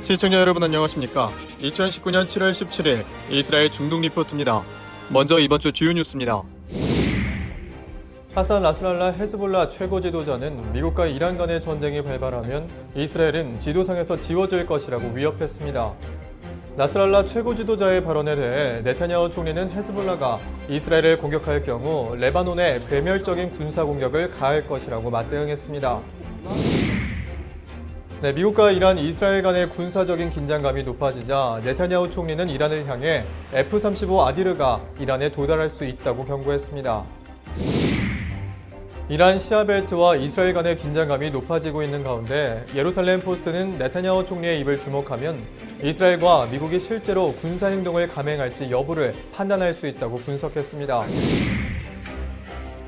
시청자 여러분 안녕하십니까? 2019년 7월 17일 이스라엘 중동 리포트입니다. 먼저 이번 주 주요 뉴스입니다. 하산 나스랄라 헤즈볼라 최고 지도자는 미국과 이란 간의 전쟁이 발발하면 이스라엘은 지도상에서 지워질 것이라고 위협했습니다. 나스랄라 최고 지도자의 발언에 대해 네타냐후 총리는 헤즈볼라가 이스라엘을 공격할 경우 레바논에 괴멸적인 군사 공격을 가할 것이라고 맞대응했습니다. 미국과 이란, 이스라엘 간의 군사적인 긴장감이 높아지자 네타냐후 총리는 이란을 향해 F-35 아디르가 이란에 도달할 수 있다고 경고했습니다. 이란 시아벨트와 이스라엘 간의 긴장감이 높아지고 있는 가운데 예루살렘 포스트는 네타냐후 총리의 입을 주목하면 이스라엘과 미국이 실제로 군사행동을 감행할지 여부를 판단할 수 있다고 분석했습니다.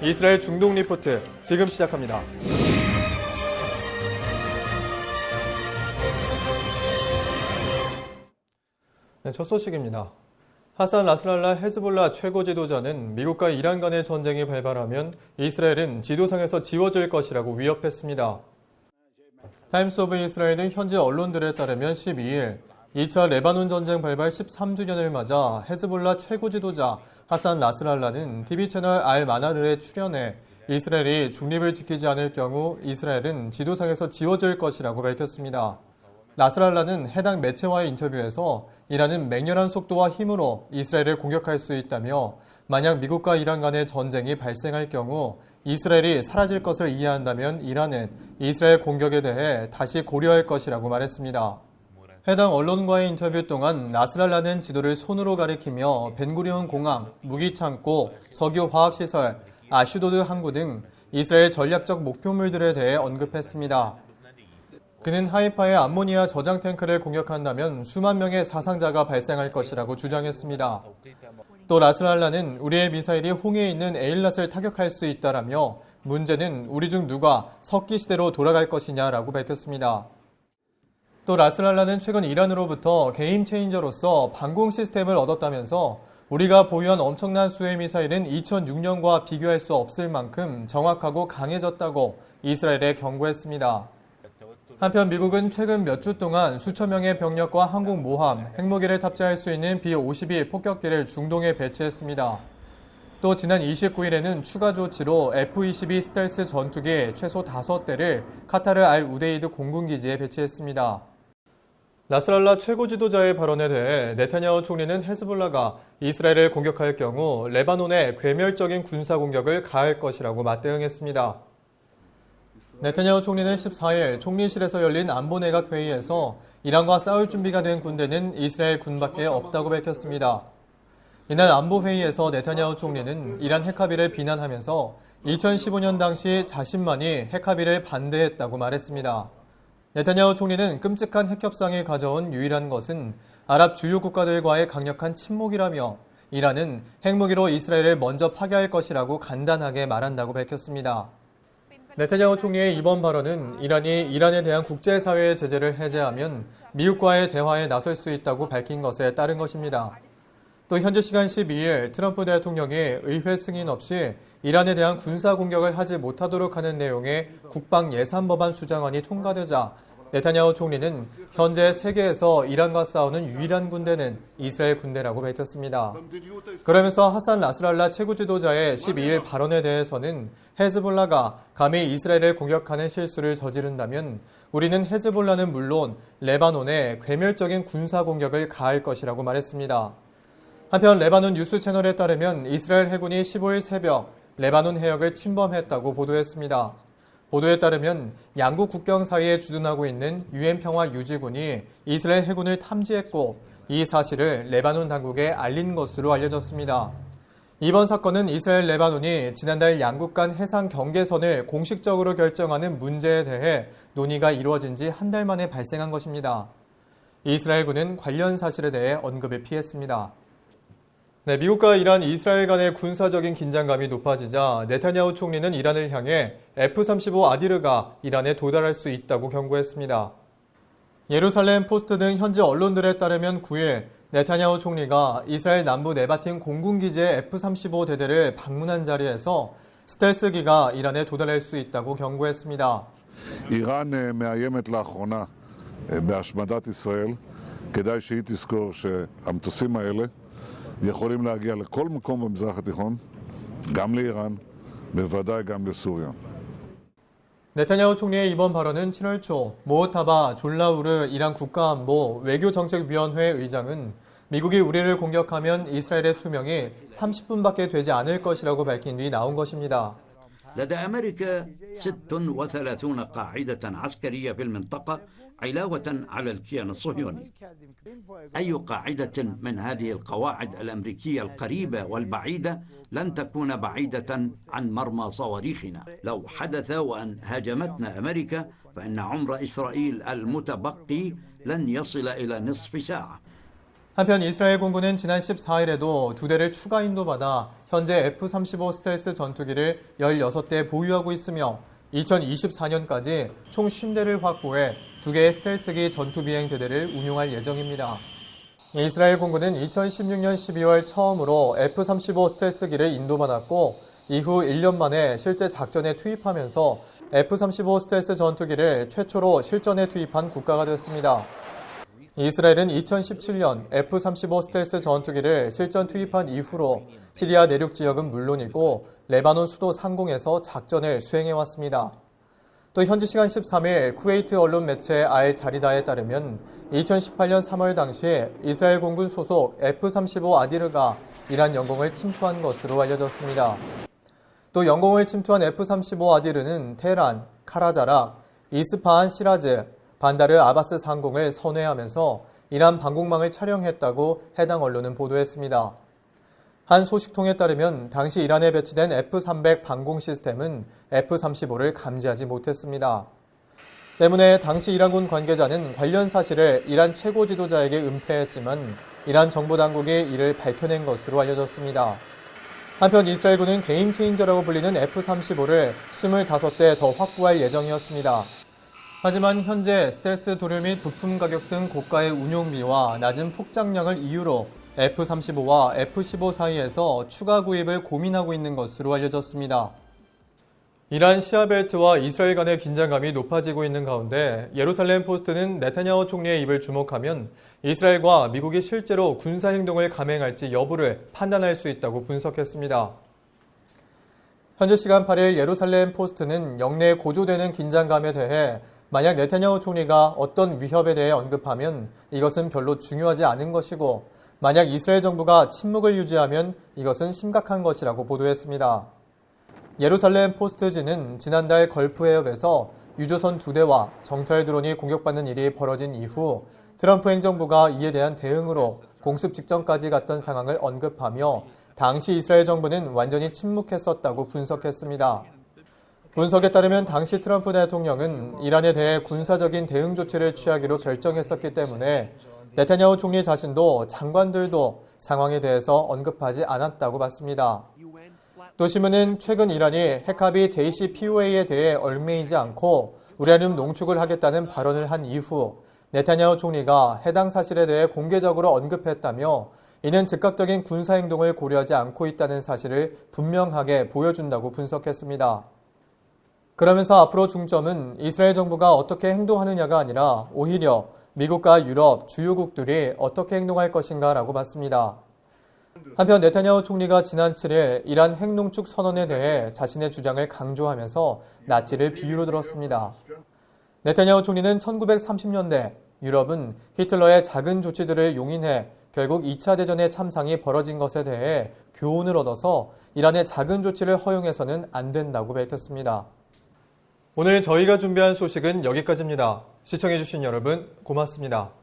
이스라엘 중동 리포트 지금 시작합니다. 첫 소식입니다. 하산 나스랄라 헤즈볼라 최고 지도자는 미국과 이란 간의 전쟁이 발발하면 이스라엘은 지도상에서 지워질 것이라고 위협했습니다. 타임스 오브 이스라엘은 현지 언론들에 따르면 12일 2차 레바논 전쟁 발발 13주년을 맞아 헤즈볼라 최고 지도자 하산 나스랄라는 TV 채널 알 마나르에 출연해 이스라엘이 중립을 지키지 않을 경우 이스라엘은 지도상에서 지워질 것이라고 밝혔습니다. 나스랄라는 해당 매체와의 인터뷰에서 이란은 맹렬한 속도와 힘으로 이스라엘을 공격할 수 있다며 만약 미국과 이란 간의 전쟁이 발생할 경우 이스라엘이 사라질 것을 이해한다면 이란은 이스라엘 공격에 대해 다시 고려할 것이라고 말했습니다. 해당 언론과의 인터뷰 동안 나스랄라는 지도를 손으로 가리키며 벤구리온 공항, 무기창고, 석유화학시설, 아슈도드 항구 등 이스라엘 전략적 목표물들에 대해 언급했습니다. 그는 하이파의 암모니아 저장 탱크를 공격한다면 수만 명의 사상자가 발생할 것이라고 주장했습니다. 또 나스랄라는 우리의 미사일이 홍해에 있는 에일랏을 타격할 수 있다라며 문제는 우리 중 누가 석기 시대로 돌아갈 것이냐라고 밝혔습니다. 또 나스랄라는 최근 이란으로부터 게임 체인저로서 방공 시스템을 얻었다면서 우리가 보유한 엄청난 수의 미사일은 2006년과 비교할 수 없을 만큼 정확하고 강해졌다고 이스라엘에 경고했습니다. 한편 미국은 최근 몇 주 동안 수천 명의 병력과 항공모함, 핵무기를 탑재할 수 있는 B-52 폭격기를 중동에 배치했습니다. 또 지난 29일에는 추가 조치로 F-22 스텔스 전투기 최소 5대를 카타르 알 우데이드 공군기지에 배치했습니다. 나스랄라 최고 지도자의 발언에 대해 네타냐후 총리는 헤즈볼라가 이스라엘을 공격할 경우 레바논에 괴멸적인 군사 공격을 가할 것이라고 맞대응했습니다. 네타냐후 총리는 14일 총리실에서 열린 안보내각 회의에서 이란과 싸울 준비가 된 군대는 이스라엘 군밖에 없다고 밝혔습니다. 이날 안보회의에서 네타냐후 총리는 이란 핵합의를 비난하면서 2015년 당시 자신만이 핵합의를 반대했다고 말했습니다. 네타냐후 총리는 끔찍한 핵협상이 가져온 유일한 것은 아랍 주요 국가들과의 강력한 침묵이라며 이란은 핵무기로 이스라엘을 먼저 파괴할 것이라고 간단하게 말한다고 밝혔습니다. 네타냐후 총리의 이번 발언은 이란이 이란에 대한 국제사회의 제재를 해제하면 미국과의 대화에 나설 수 있다고 밝힌 것에 따른 것입니다. 또 현지 시간 12일 트럼프 대통령이 의회 승인 없이 이란에 대한 군사 공격을 하지 못하도록 하는 내용의 국방 예산 법안 수정안이 통과되자 네타냐후 총리는 현재 세계에서 이란과 싸우는 유일한 군대는 이스라엘 군대라고 밝혔습니다. 그러면서 하산 나스랄라 최고 지도자의 12일 발언에 대해서는 헤즈볼라가 감히 이스라엘을 공격하는 실수를 저지른다면 우리는 헤즈볼라는 물론 레바논에 괴멸적인 군사 공격을 가할 것이라고 말했습니다. 한편 레바논 뉴스 채널에 따르면 이스라엘 해군이 15일 새벽 레바논 해역을 침범했다고 보도했습니다. 보도에 따르면 양국 국경 사이에 주둔하고 있는 유엔 평화 유지군이 이스라엘 해군을 탐지했고 이 사실을 레바논 당국에 알린 것으로 알려졌습니다. 이번 사건은 이스라엘 레바논이 지난달 양국 간 해상 경계선을 공식적으로 결정하는 문제에 대해 논의가 이루어진 지 한 달 만에 발생한 것입니다. 이스라엘군은 관련 사실에 대해 언급을 피했습니다. 미국과 이란, 이스라엘 간의 군사적인 긴장감이 높아지자 네타냐후 총리는 이란을 향해 F-35 아디르가 이란에 도달할 수 있다고 경고했습니다. 예루살렘 포스트 등 현지 언론들에 따르면 9일 네타냐후 총리가 이스라엘 남부 네바틴 공군기지의 F-35 대대를 방문한 자리에서 스텔스기가 이란에 도달할 수 있다고 경고했습니다. איראן מאיימת לאחרונה בהשמדת ישראל, כדאי שהיא תזכור שהמטוסים האלה יכולים להגיע לכל מקום במזרח התיכון, גם לאיראן, בוודאי גם לסוריה. 네타냐후 총리의 이번 발언은 7월 초 모호타바 졸라우르 이란 국가안보 외교정책위원회 의장은 미국이 우리를 공격하면 이스라엘의 수명이 30분밖에 되지 않을 것이라고 밝힌 뒤 나온 것입니다. لدى أمريكا 36 قاعدة عسكرية في المنطقة علاوة على الكيان الصهيوني. أي قاعدة من هذه القواعد الأمريكية القريبة والبعيدة لن تكون بعيدة عن مرمى صواريخنا. لو حدث وأن هاجمتنا أمريكا فإن عمر إسرائيل المتبقي لن يصل إلى نصف ساعة. 한편 이스라엘 공군은 지난 14일에도 2대를 추가 인도받아 현재 F-35 스텔스 전투기를 16대 보유하고 있으며 2024년까지 총 50대를 확보해 2개의 스텔스기 전투비행대대를 운용할 예정입니다. 이스라엘 공군은 2016년 12월 처음으로 F-35 스텔스기를 인도받았고 이후 1년 만에 실제 작전에 투입하면서 F-35 스텔스 전투기를 최초로 실전에 투입한 국가가 됐습니다. 이스라엘은 2017년 F-35 스텔스 전투기를 실전 투입한 이후로 시리아 내륙 지역은 물론이고 레바논 수도 상공에서 작전을 수행해왔습니다. 또 현지 시간 13일 쿠웨이트 언론 매체 알 자리다에 따르면 2018년 3월 당시 이스라엘 공군 소속 F-35 아디르가 이란 영공을 침투한 것으로 알려졌습니다. 또 영공을 침투한 F-35 아디르는 테헤란, 카라자라, 이스파한 시라즈, 반다르 아바스 상공을 선회하면서 이란 방공망을 촬영했다고 해당 언론은 보도했습니다. 한 소식통에 따르면 당시 이란에 배치된 F-300 방공 시스템은 F-35를 감지하지 못했습니다. 때문에 당시 이란군 관계자는 관련 사실을 이란 최고 지도자에게 은폐했지만 이란 정보 당국이 이를 밝혀낸 것으로 알려졌습니다. 한편 이스라엘군은 게임 체인저라고 불리는 F-35를 25대 더 확보할 예정이었습니다. 하지만 현재 스텔스 도료 및 부품 가격 등 고가의 운용비와 낮은 폭장량을 이유로 F-35와 F-15 사이에서 추가 구입을 고민하고 있는 것으로 알려졌습니다. 이란 시아벨트와 이스라엘 간의 긴장감이 높아지고 있는 가운데 예루살렘 포스트는 네타냐후 총리의 입을 주목하면 이스라엘과 미국이 실제로 군사행동을 감행할지 여부를 판단할 수 있다고 분석했습니다. 현지 시간 8일 예루살렘 포스트는 영내에 고조되는 긴장감에 대해 만약 네타냐후 총리가 어떤 위협에 대해 언급하면 이것은 별로 중요하지 않은 것이고 만약 이스라엘 정부가 침묵을 유지하면 이것은 심각한 것이라고 보도했습니다. 예루살렘 포스트지는 지난달 걸프 해협에서 유조선 2대와 정찰 드론이 공격받는 일이 벌어진 이후 트럼프 행정부가 이에 대한 대응으로 공습 직전까지 갔던 상황을 언급하며 당시 이스라엘 정부는 완전히 침묵했었다고 분석했습니다. 분석에 따르면 당시 트럼프 대통령은 이란에 대해 군사적인 대응 조치를 취하기로 결정했었기 때문에 네타냐후 총리 자신도 장관들도 상황에 대해서 언급하지 않았다고 봤습니다. 또 신문은 최근 이란이 핵합의 JCPOA에 대해 얽매이지 않고 우라늄 농축을 하겠다는 발언을 한 이후 네타냐후 총리가 해당 사실에 대해 공개적으로 언급했다며 이는 즉각적인 군사행동을 고려하지 않고 있다는 사실을 분명하게 보여준다고 분석했습니다. 그러면서 앞으로 중점은 이스라엘 정부가 어떻게 행동하느냐가 아니라 오히려 미국과 유럽, 주요국들이 어떻게 행동할 것인가라고 봤습니다. 한편 네타냐후 총리가 지난 7일 이란 핵농축 선언에 대해 자신의 주장을 강조하면서 나치를 비유로 들었습니다. 네타냐후 총리는 1930년대 유럽은 히틀러의 작은 조치들을 용인해 결국 2차 대전의 참상이 벌어진 것에 대해 교훈을 얻어서 이란의 작은 조치를 허용해서는 안 된다고 밝혔습니다. 오늘 저희가 준비한 소식은 여기까지입니다. 시청해주신 여러분 고맙습니다.